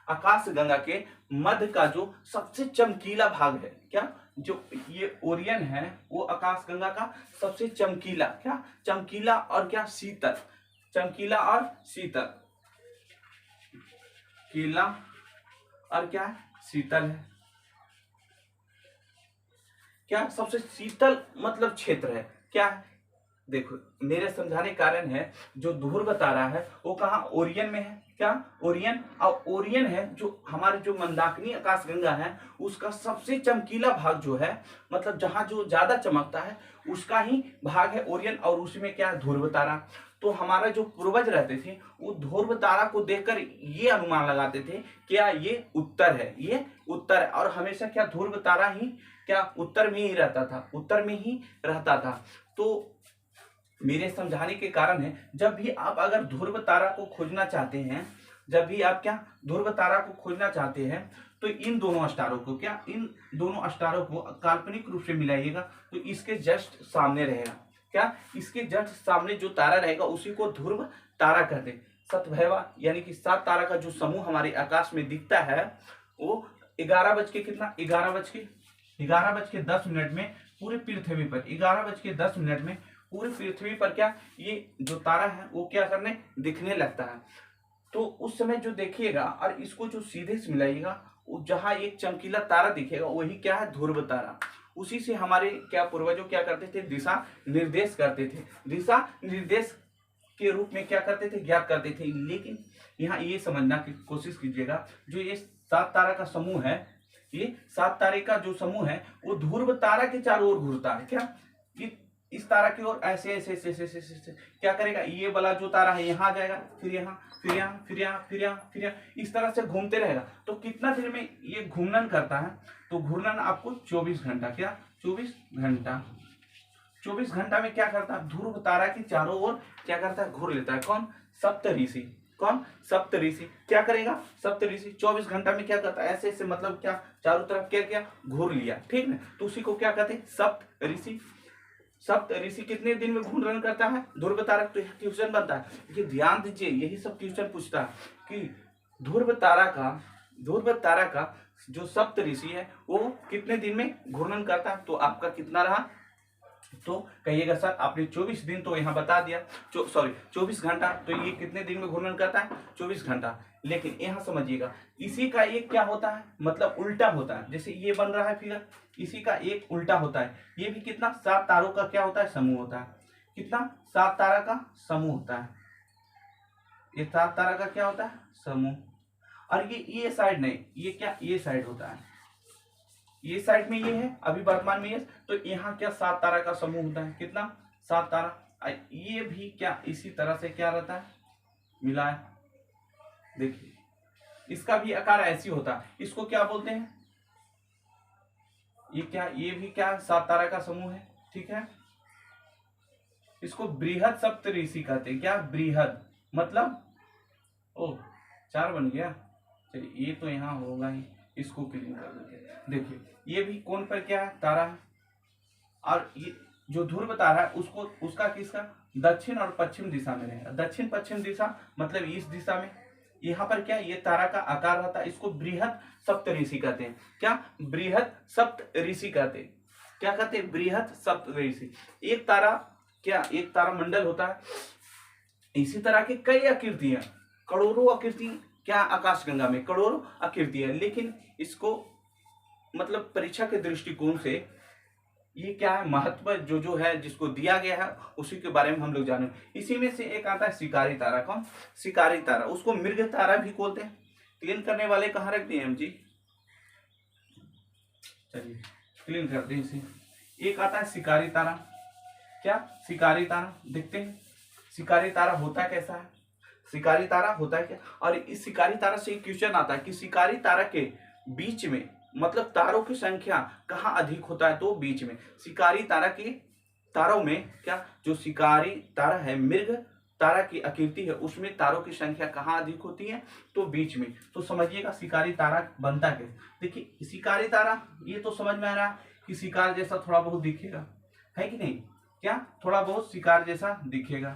आकाशगंगा के मध्य का जो सबसे चमकीला भाग है। क्या, जो ये ओरियन है वो आकाशगंगा का सबसे चमकीला, क्या चमकीला और क्या शीतल, चमकीला और शीतल, कीला और क्या है, शीतल है, क्या सबसे शीतल मतलब क्षेत्र है। क्या है, देखो मेरे समझाने कारण है, जो ध्रुव तारा है वो कहाँ, ओरियन में है, क्या ओरियन। और ओरियन है जो हमारे जो मंदाकिनी आकाशगंगा है उसका सबसे चमकीला भाग जो है, मतलब जहां जो ज्यादा चमकता है उसका ही भाग है ओरियन, और उसमें क्या है, ध्रुव तारा। तो हमारा जो पूर्वज रहते थे वो ध्रुव तारा को देखकर ये अनुमान लगाते थे, क्या ये उत्तर है, ये उत्तर है। और हमेशा क्या, ध्रुव तारा ही क्या उत्तर में ही रहता था, उत्तर में ही रहता था। तो मेरे समझाने के कारण है, जब भी आप अगर ध्रुव तारा को खोजना चाहते हैं, जब भी आप क्या ध्रुव तारा को खोजना चाहते हैं, तो इन दोनों स्टारों को, क्या इन दोनों स्टारों को काल्पनिक रूप से मिलाइएगा, तो इसके जस्ट सामने रहेगा, क्या इसके जस्ट सामने जो तारा रहेगा उसी को ध्रुव तारा कहते हैं। सतभैवा यानी कि 7 तारा का जो समूह हमारे आकाश में दिखता है वो 11 बज के कितना, 11 बज के 10 मिनट में पूरे पृथ्वी पर, 11 बज के 10 मिनट में पूरी पृथ्वी पर क्या, ये जो तारा है वो क्या करने दिखने लगता है। तो उस समय जो देखिएगा और इसको जो सीधे से मिलाइएगा, जहां एक चमकीला तारा दिखेगा वही क्या है, ध्रुव तारा। उसी से हमारे क्या पूर्वजों क्या करते थे, दिशा निर्देश करते थे, दिशा निर्देश के रूप में क्या करते थे, ज्ञात करते थे। लेकिन यहाँ ये समझना की कोशिश कीजिएगा, जो ये 7 तारा का समूह है, ये 7 तारे का जो समूह है वो ध्रुव तारा के चारों ओर घूमता है। क्या इस तारा की ओर ऐसे ऐसे ऐसे ऐसे ऐसे क्या करेगा, ये वाला जो तारा है यहाँ आ जाएगा, फिर यहाँ, फिर यहाँ, फिर यहाँ, फिर यहाँ, फिर यहाँ, इस तरह से घूमते रहेगा। तो कितना देर में ये घूर्णन करता है, तो घूर्णन आपको 24 घंटा, क्या 24 घंटा, 24 घंटा में क्या करता है, ध्रुव तारा की चारों ओर क्या करता है, घूर लेता है। कौन, सप्तऋषि, कौन सप्तऋषि क्या करेगा, सप्तऋषि 24 घंटा में क्या करता है, ऐसे ऐसे मतलब क्या चारों तरफ क्या किया, घूर लिया, ठीक है। तो उसी को क्या कहते हैं, सप्तऋषि। सप्तऋषि कितने दिन में घूर्णन करता है, ध्रुव तारा। तो क्वेश्चन बनता है, ये ध्यान दीजिए, यही सब क्वेश्चन पूछता है कि ध्रुव तारा का जो सप्तऋषि है वो कितने दिन में घूर्णन करता है। तो आपका कितना रहा, तो कहिएगा सर आपने 24 दिन तो यहाँ बता दिया, 24 घंटा, तो ये कितने दिन में घूर्णन करता है, 24 घंटा। लेकिन यहाँ समझिएगा, इसी का एक क्या होता है, मतलब उल्टा होता है। जैसे ये बन रहा है फिगर, इसी का एक उल्टा होता है। ये भी कितना, 7 तारों का क्या होता है, समूह होता है। कितना, 7 तारा का समूह होता है। ये 7 तारा का क्या होता है, समूह। और ये साइड नहीं, ये क्या, ये साइड होता है, ये साइड में ये है अभी वर्तमान में ये। तो यहाँ क्या 7 तारा का समूह होता है, कितना, 7 तारा। ये भी क्या इसी तरह से क्या रहता है, मिला है। देखिए इसका भी आकार ऐसी होता है, इसको क्या बोलते हैं, ये क्या, ये भी क्या 7 तारा का समूह है, ठीक है। इसको बृहद सप्तऋषि कहते हैं। क्या, बृहद मतलब, ओ 4 बन गया, चलिए ये तो यहाँ होगा ही, इसको क्लीन कर देते। देखिए ये भी कौन पर क्या है, तारा है। और ये जो ध्रुव तारा है उसको, उसका किसका, दक्षिण और पश्चिम दिशा में रहेगा। दक्षिण पश्चिम दिशा मतलब इस दिशा में। यहाँ पर क्या, ये तारा का आकार रहता है। इसको बृहद सप्तऋषि कहते हैं। क्या, बृहद सप्तऋषि कहते हैं। क्या कहते हैं, बृहद सप्तऋषि। एक तारा क्या, एक तारा मंडल होता है। इसी तरह के कई आकृति हैं, करोड़ों आकृति क्या आकाशगंगा में, करोड़ों आकृति है। लेकिन इसको मतलब परीक्षा के दृष्टिकोण से ये क्या है, महत्व जो है जिसको दिया गया है उसी के बारे में हम लोग जाने। इसी में से एक आता है शिकारी तारा। कौन, शिकारी तारा। उसको मृग तारा भी बोलते हैं। क्लीन करने वाले कहाँ रख दिए हम जी, चलिए क्लीन करते हैं इसे। एक आता है शिकारी तारा, क्या शिकारी तारा देखते हैं। शिकारी तारा होता कैसा है, शिकारी तारा होता है क्या, और इस शिकारी तारा से एक क्वेश्चन आता है कि शिकारी तारा के बीच में मतलब तारों की संख्या कहाँ अधिक होता है, तो बीच में शिकारी तारा की तारों में क्या जो शिकारी तारा है मृग तारा की आकृति है उसमें तारों की संख्या कहाँ अधिक होती है, तो बीच में। तो समझिएगा शिकारी तारा बनता कैसे। देखिए शिकारी तारा ये तो समझ में आ रहा है कि शिकार जैसा थोड़ा बहुत दिखेगा, है कि नहीं, क्या थोड़ा बहुत शिकार जैसा दिखेगा।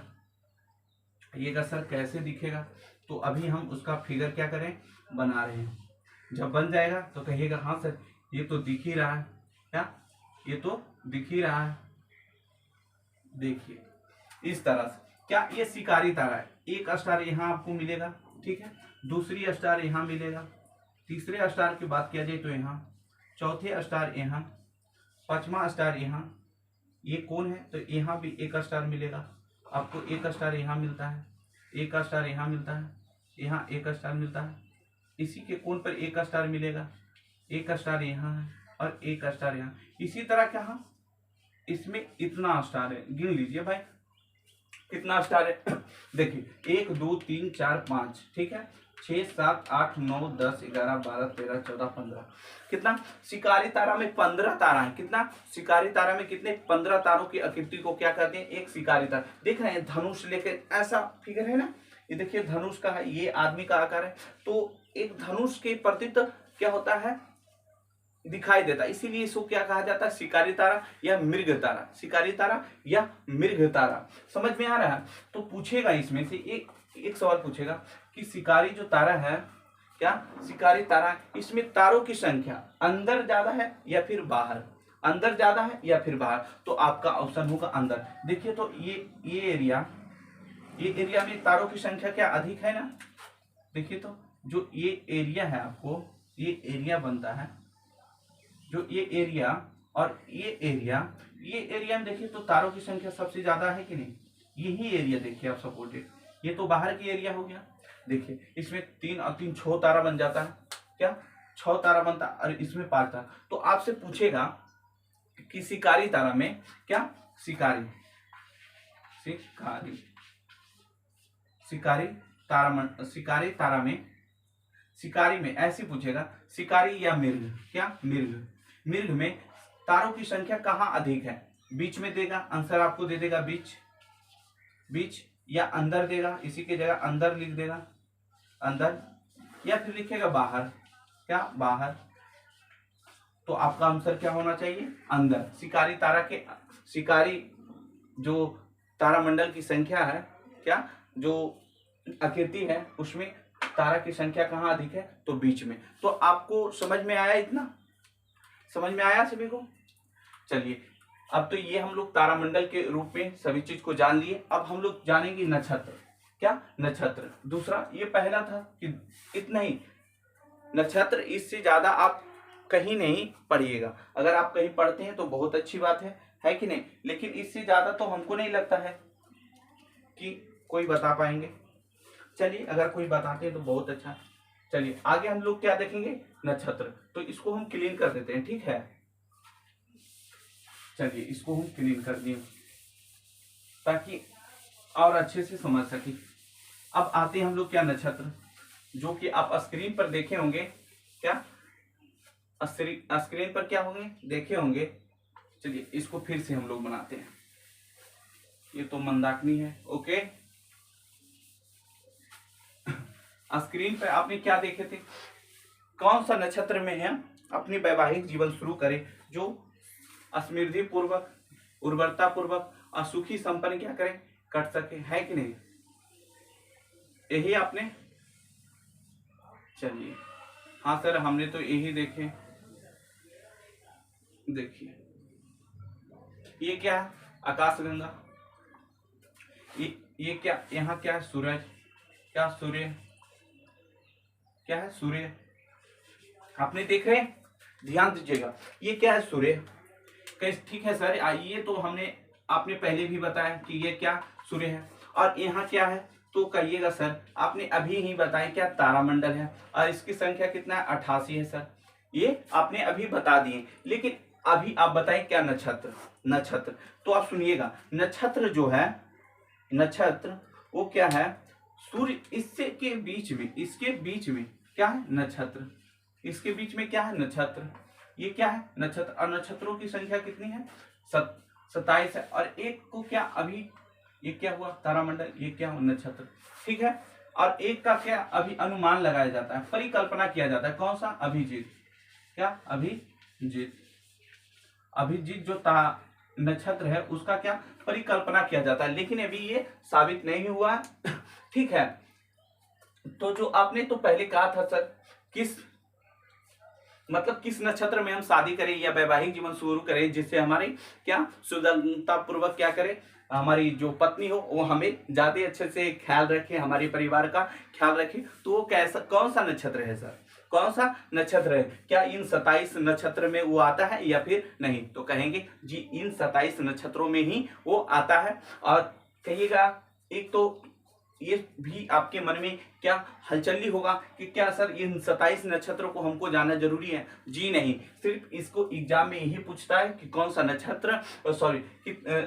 ये का सर कैसे दिखेगा, तो अभी हम उसका फिगर क्या करें बना रहे हैं। जब बन जाएगा तो कहिएगा हाँ सर ये तो दिख ही रहा है, क्या ये तो दिख ही रहा है। देखिए इस तरह से क्या ये शिकारी तारा है, एक स्टार यहाँ आपको मिलेगा, ठीक है, दूसरी स्टार यहाँ मिलेगा, तीसरे स्टार की बात किया जाए तो यहाँ, चौथे स्टार यहाँ, पांचवा स्टार यहाँ, ये कौन है तो यहाँ भी एक स्टार मिलेगा आपको, एक स्टार यहाँ मिलता है, एक स्टार यहाँ मिलता है, यहाँ एक स्टार मिलता है, इसी के कोण पर एक स्टार मिलेगा, एक स्टार यहाँ है और एक स्टार यहाँ। इसी तरह क्या इसमें इतना स्टार है, गिन लीजिए भाई कितना स्टार है। देखिए 1 2 3 4 5, ठीक है, 6 7 8 9 10 11 12 13 14 15, कितना शिकारी तारा में 15 तारा है। कितना शिकारी तारा में कितने 15 तारों की आकृति को क्या कहते हैं, एक शिकारी तारा। देख रहे हैं धनुष लेके ऐसा फिगर है ना, ये देखिए धनुष का है, ये आदमी का आकार है, तो एक धनुष के प्रतीक क्या होता है दिखाई देता है, इसीलिए इसको क्या कहा जाता है शिकारी तारा या मृग तारा, शिकारी तारा या मृग तारा। समझ में आ रहा है। तो पूछेगा इसमें से एक सवाल पूछेगा कि शिकारी जो तारा है, क्या शिकारी तारा इसमें तारों की संख्या अंदर ज्यादा है या फिर बाहर, अंदर ज्यादा है या फिर बाहर, तो आपका ऑप्शन होगा अंदर। देखिए तो ये एरिया में तारों की संख्या क्या अधिक है ना। देखिए तो जो ये एरिया है आपको, ये एरिया बनता है, जो ये एरिया और ये एरिया में देखिए तो तारों की संख्या सबसे ज्यादा है कि नहीं, यही एरिया देखिए आप सपोर्टेड, ये तो बाहर की एरिया हो गया। देखिए इसमें 3 और 3 6 तारा बन जाता है, क्या 6 तारा बनता है और इसमें 5 तारा। तो आपसे पूछेगा कि शिकारी तारा में क्या शिकारी तारा में शिकारी में ऐसे पूछेगा शिकारी या मृग, क्या मृग में तारों की संख्या कहाँ अधिक है, बीच में देगा, आंसर आपको दे देगा बीच या अंदर देगा, इसी की जगह अंदर लिख देगा अंदर, या फिर लिखेगा बाहर, क्या बाहर। तो आपका आंसर क्या होना चाहिए अंदर। शिकारी जो तारामंडल की संख्या है, क्या जो आकृति है उसमें तारा की संख्या कहाँ अधिक है, तो बीच में। तो आपको समझ में आया, इतना समझ में आया सभी को। चलिए अब तो ये हम लोग तारामंडल के रूप में सभी चीज को जान लिए। अब हम लोग जानेंगे नक्षत्र, क्या नक्षत्र। दूसरा ये पहला था कि इतना ही नक्षत्र, इससे ज्यादा आप कहीं नहीं पढ़िएगा। अगर आप कहीं पढ़ते हैं तो बहुत अच्छी बात है कि नहीं, लेकिन इससे ज्यादा तो हमको नहीं लगता है कि कोई बता पाएंगे। चलिए अगर कोई बताते हैं तो बहुत अच्छा। चलिए आगे हम लोग क्या देखेंगे, नक्षत्र। तो इसको हम क्लीन कर देते हैं, ठीक है। चलिए इसको हम क्लीन कर दिए ताकि और अच्छे से समझ सके। अब आते हैं हम लोग क्या नक्षत्र, जो कि आप स्क्रीन पर देखे होंगे, क्या स्क्रीन पर क्या होंगे देखे होंगे। चलिए इसको फिर से हम लोग बनाते हैं। ये तो मंदाकिनी है, ओके। स्क्रीन पर आपने क्या देखे थे, कौन सा नक्षत्र में है अपनी वैवाहिक जीवन शुरू करे, जो समृद्धि पूर्वक, उर्वरता पूर्वक और सुखी संपन्न क्या करें कट सके, है कि नहीं, यही आपने। चलिए हाँ सर हमने तो यही देखे। देखिए ये क्या है, आकाशगंगा। ये क्या, यहाँ क्या है, सूरज, क्या सूर्य, क्या है सूर्य। आपने देख रहे हैं, ध्यान दीजिएगा, ये क्या है सूर्य। ठीक है सर, ये तो हमने आपने पहले भी बताया कि ये क्या सूर्य है। और यहाँ क्या है, तो कहिएगा सर आपने अभी ही बताया क्या तारामंडल है, और इसकी संख्या कितना है 88 है सर, ये आपने अभी बता दिए। लेकिन अभी आप बताएं क्या नक्षत्र, नक्षत्र तो आप सुनिएगा, नक्षत्र जो है, नक्षत्र वो क्या है, सूर्य इससे के बीच में, इसके बीच में क्या है नक्षत्र, इसके बीच में क्या है नक्षत्र, ये क्या है नक्षत्र। और नक्षत्रों की संख्या कितनी है, 27 है। और एक को क्या अभी, ये क्या हुआ तारामंडल, ये क्या हुआ नक्षत्र, ठीक है। और एक का क्या अभी अनुमान लगाया जाता है, परिकल्पना किया जाता है, कौन सा, अभिजीत, क्या अभिजीत, अभिजीत जो नक्षत्र है उसका क्या परिकल्पना किया जाता है, लेकिन अभी ये साबित नहीं हुआ है ठीक है। तो जो आपने तो पहले कहा था सर, किस मतलब किस नक्षत्र में हम शादी करें या वैवाहिक जीवन शुरू करें जिससे हमारी क्या सुगमता पूर्वक क्या करे, हमारी जो पत्नी हो वो हमें ज्यादा अच्छे से ख्याल रखे, हमारे परिवार का ख्याल रखे, तो वो कैसा कौन सा नक्षत्र है सर, कौन सा नक्षत्र है, क्या इन 27 नक्षत्र में वो आता है या फिर नहीं, तो कहेंगे जी इन 27 नक्षत्रों में ही वो आता है। और कहिएगा एक तो ये भी आपके मन में क्या हलचली होगा कि क्या सर इन 27 नक्षत्रों को हमको जानना जरूरी है, जी नहीं, सिर्फ इसको एग्जाम में यही पूछता है कि कौन सा नक्षत्र, सॉरी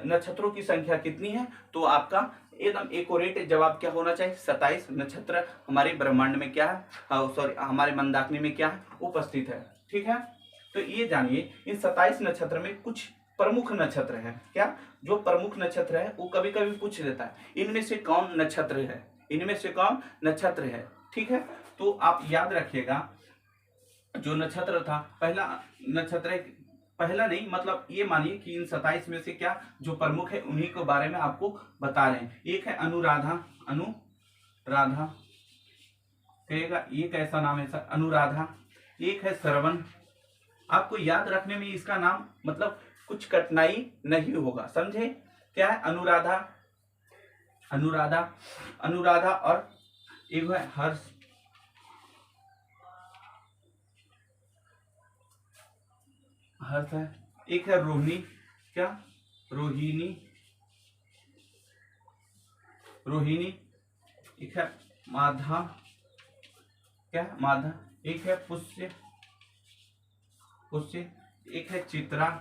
नक्षत्रों की संख्या कितनी है, तो आपका एकदम एक्यूरेट जवाब क्या होना चाहिए, 27 नक्षत्र हमारे ब्रह्मांड में क्या है, सॉरी हमारे मंदाकिनी में क्या है उपस्थित है, ठीक है। तो ये जानिए इन 27 नक्षत्र में कुछ प्रमुख नक्षत्र है, क्या जो प्रमुख नक्षत्र है वो कभी कभी पूछ लेता है इनमें से कौन नक्षत्र है, इनमें से कौन नक्षत्र है, ठीक है। तो आप याद रखिएगा जो नक्षत्र था, पहला नक्षत्र है, पहला नहीं मतलब ये मानिए कि इन 27 में से क्या जो प्रमुख है उन्हीं के बारे में आपको बता रहे हैं। एक है अनुराधा, अनुराधा कहेगा ये कैसा नाम है सर, अनुराधा। एक है श्रवण, आपको याद रखने में इसका नाम मतलब कुछ कठिनाई नहीं होगा, समझे, क्या है अनुराधा, अनुराधा, अनुराधा। और एक है हर्ष, हर्ष है। एक है रोहिणी, क्या रोहिणी, रोहिणी। एक है माधा, क्या माधा। एक है पुष्य, पुष्य। एक है चित्रा।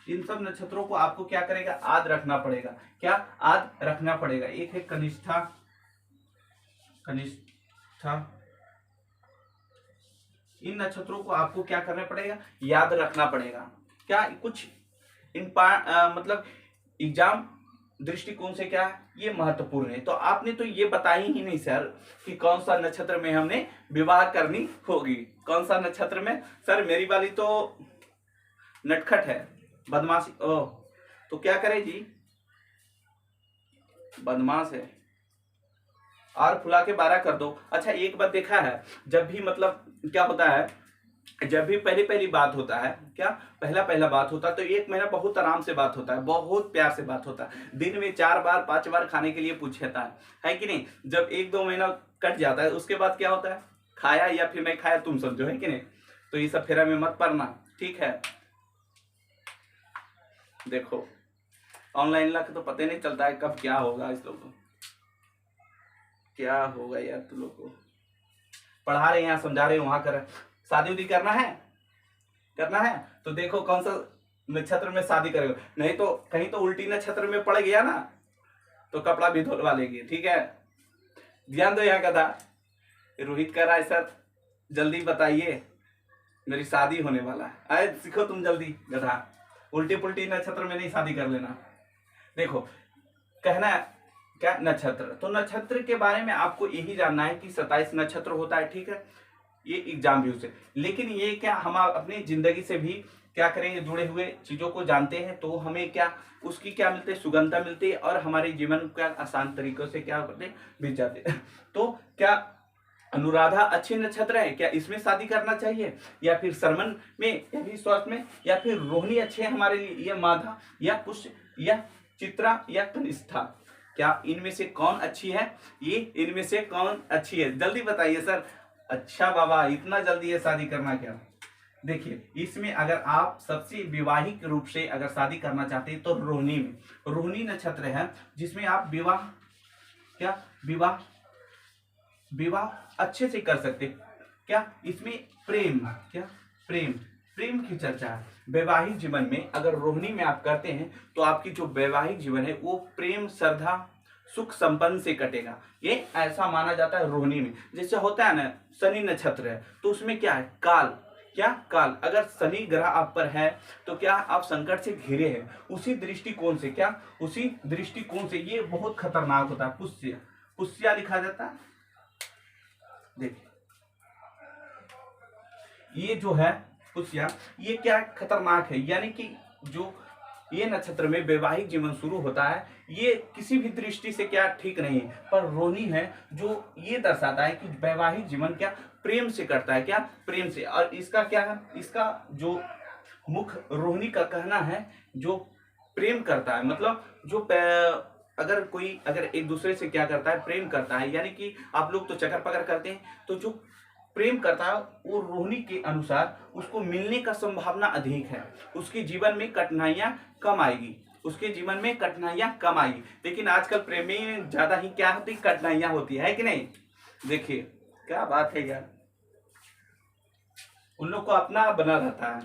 इन सब नक्षत्रों को आपको क्या करेगा, आद रखना पड़ेगा, क्या आद रखना पड़ेगा। एक है कनिष्ठा, कनिष्ठा। इन नक्षत्रों को आपको क्या करना पड़ेगा, याद रखना पड़ेगा। क्या कुछ मतलब एग्जाम दृष्टिकोण से क्या है ये महत्वपूर्ण है। तो आपने तो ये बताया ही नहीं सर कि कौन सा नक्षत्र में हमने विवाह करनी होगी, कौन सा नक्षत्र में। सर मेरी वाली तो नटखट है, बदमाशी, ओह तो क्या करे जी, बदमाश है, और फुला के 12 कर दो। अच्छा एक बात देखा है, जब भी मतलब क्या होता है, जब भी पहली पहली बात होता है, क्या पहला पहला बात होता है, तो 1 महीना बहुत आराम से बात होता है, बहुत प्यार से बात होता है, दिन में 4 बार 5 बार खाने के लिए पूछता है कि नहीं। जब 1-2 महीना कट जाता है उसके बाद क्या होता है, खाया या फिर मैं खाया तुम समझो, है कि नहीं। तो ये सब फेरा में मत पड़ना, ठीक है। देखो ऑनलाइन लग तो पता नहीं चलता है कब क्या होगा, इस लोगों को क्या होगा यार, तुम लोग को पढ़ा रहे हैं यहाँ समझा रहे हैं वहां कर, शादी उदी करना है, करना है तो देखो कौन सा नक्षत्र में शादी करेगा, नहीं तो कहीं तो उल्टी नक्षत्र में पड़ गया ना तो कपड़ा भी धुलवा लेंगे, ठीक है। ध्यान दो यहाँ कथा, रोहित कह रहा है सर जल्दी बताइए मेरी शादी होने वाला है, आए सीखो तुम जल्दी गधा, उल्टी पुल्टी नक्षत्र में नहीं शादी कर लेना। देखो कहना है क्या नक्षत्र, तो नक्षत्र के बारे में आपको यही जानना है कि 27 नक्षत्र होता है, ठीक है, ये एग्जाम व्यू से। लेकिन ये क्या हम अपनी जिंदगी से भी क्या करेंगे, जुड़े हुए चीजों को जानते हैं तो हमें क्या उसकी क्या मिलते हैं, सुगमता मिलती है, और हमारे जीवन क्या आसान तरीकों से क्या करते बीत जाते हैं। तो क्या अनुराधा अच्छे नक्षत्र है, क्या इसमें शादी करना चाहिए, या फिर श्रवण में, या फिर स्वास्थ्य में, या फिर रोहिणी अच्छे है हमारे लिए, या माधा, या पुष्य, या चित्रा, या कनिष्ठा, क्या इनमें से कौन अच्छी है, ये इनमें से कौन अच्छी है, जल्दी बताइए सर। अच्छा बाबा इतना जल्दी ये शादी करना क्या, देखिए इसमें अगर आप सबसे विवाहिक रूप से अगर शादी करना चाहते हैं तो रोहिणी में, रोहिणी नक्षत्र है जिसमें आप विवाह क्या विवाह विवाह अच्छे से कर सकते, क्या इसमें प्रेम, क्या प्रेम, प्रेम की चर्चा वैवाहिक जीवन में अगर रोहिणी में आप करते हैं तो आपकी जो वैवाहिक जीवन है वो प्रेम, श्रद्धा, सुख, संपन्न से कटेगा। ये ऐसा माना जाता है रोहिणी में। जैसे होता है ना, शनि नक्षत्र है तो उसमें क्या है, काल, क्या काल, अगर शनि ग्रह आप पर है तो क्या आप संकट से घिरे हैं। उसी दृष्टिकोण से क्या, उसी दृष्टिकोण से ये बहुत खतरनाक होता है। पुष्य, पुष्या लिखा जाता है, देखिए ये जो है पुष्या, ये क्या खतरनाक है, यानी कि जो ये नक्षत्र में वैवाहिक जीवन शुरू होता है ये किसी भी दृष्टि से क्या ठीक नहीं है, पर रोहिणी है जो ये दर्शाता है कि वैवाहिक जीवन क्या प्रेम से करता है, क्या प्रेम से। और इसका क्या है, इसका जो मुख्य रोहिणी का कहना है जो प्रेम करता है, मतलब जो अगर कोई अगर एक दूसरे से क्या करता है, प्रेम करता है, यानी कि आप लोग तो चक्कर पकड़ करते हैं, तो जो प्रेम करता है वो रोहिणी के अनुसार उसको मिलने का संभावना अधिक है, उसके जीवन में कठिनाइयां कम आएगी, उसके जीवन में कठिनाइयां कम आएगी। लेकिन आजकल प्रेम में ज्यादा ही क्या होती, कठिनाइयां होती है कि नहीं। देखिए क्या बात है यार, उन लोग को अपना बना रहता है।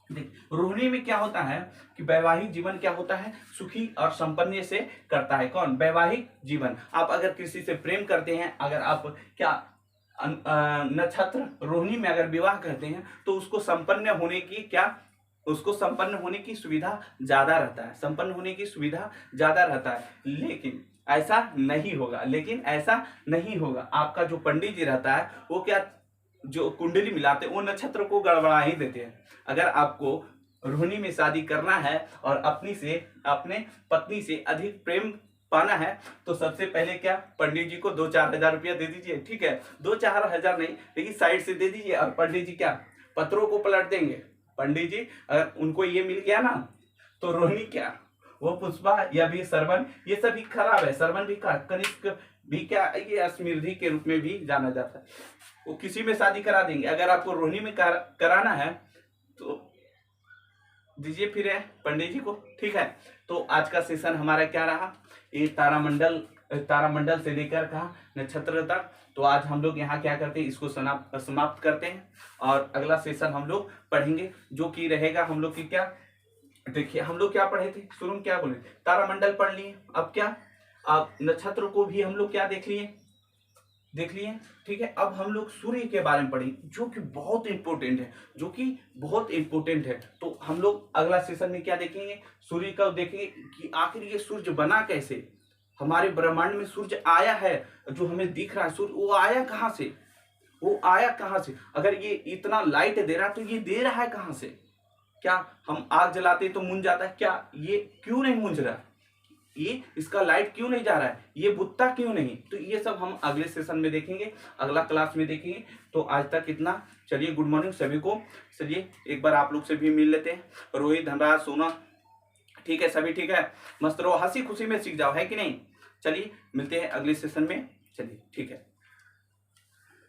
देख रोहिणी में क्या होता है कि वैवाहिक जीवन क्या होता है, सुखी और संपन्न से करता है। कौन, वैवाहिक जीवन। आप अगर किसी से प्रेम करते हैं, अगर आप क्या नक्षत्र रोहिणी में अगर विवाह करते हैं तो उसको संपन्न होने की क्या, उसको संपन्न होने की सुविधा ज्यादा रहता है, संपन्न होने की सुविधा ज्यादा रहता है। लेकिन ऐसा नहीं होगा, लेकिन ऐसा नहीं होगा। आपका जो पंडित जी रहता है वो क्या, जो कुंडली मिलाते हैं वो नक्षत्र को गड़बड़ा ही देते हैं। अगर आपको रोहिणी में शादी करना है और अपने पत्नी से अधिक प्रेम पाना है तो सबसे पहले क्या, पंडित जी को 2-4 हजार रुपया दे दीजिए, ठीक है, 2-4 हजार नहीं लेकिन साइड से दे दीजिए, और पंडित जी क्या पत्रों को पलट देंगे। पंडित जी अगर उनको ये मिल गया ना तो रोहिणी क्या, वो पुष्पा या भी श्रवण, ये सभी खराब है। श्रवण भी कनिष्क भी क्या, ये स्मृति के रूप में भी जाना जाता है, वो किसी में शादी करा देंगे। अगर आपको रोहिणी में कराना है तो दीजिए फिर है पंडित जी को, ठीक है। तो आज का सेशन हमारा क्या रहा, ये तारामंडल से लेकर कहा नक्षत्र तक। तो आज हम लोग यहाँ क्या करते हैं, इसको समाप्त करते हैं और अगला सेशन हम लोग पढ़ेंगे जो कि रहेगा हम लोग की क्या, देखिए हम लोग क्या पढ़े थे, शुरू में क्या बोले, तारामंडल पढ़ लिए। अब क्या, अब नक्षत्र को भी हम लोग क्या देख लिए, ठीक है। अब हम लोग सूर्य के बारे में पढ़ेंगे जो कि बहुत इंपॉर्टेंट है, तो हम लोग अगला सेशन में क्या देखेंगे, सूर्य का देखेंगे कि आखिर ये सूर्य बना कैसे, हमारे ब्रह्मांड में सूर्य आया है, जो हमें दिख रहा है सूर्य, वो आया कहाँ से, अगर ये इतना लाइट दे रहा है तो ये दे रहा है कहाँ से। क्या हम आग जलाते तो मुंज जाता है, क्या ये क्यों नहीं मुंज रहा, ये इसका लाइट क्यों नहीं जा रहा है, ये बुझता क्यों नहीं। तो ये सब हम अगले सेशन में देखेंगे, अगला क्लास में देखेंगे। तो आज तक इतना, चलिए गुड मॉर्निंग सभी को। चलिए एक बार आप लोग से भी मिल लेते हैं, रोहित, धनराज, सोना, ठीक है, सभी ठीक है, मस्त रहो, हंसी खुशी में सीख जाओ, है कि नहीं। चलिए मिलते हैं अगले सेशन में, चलिए ठीक है।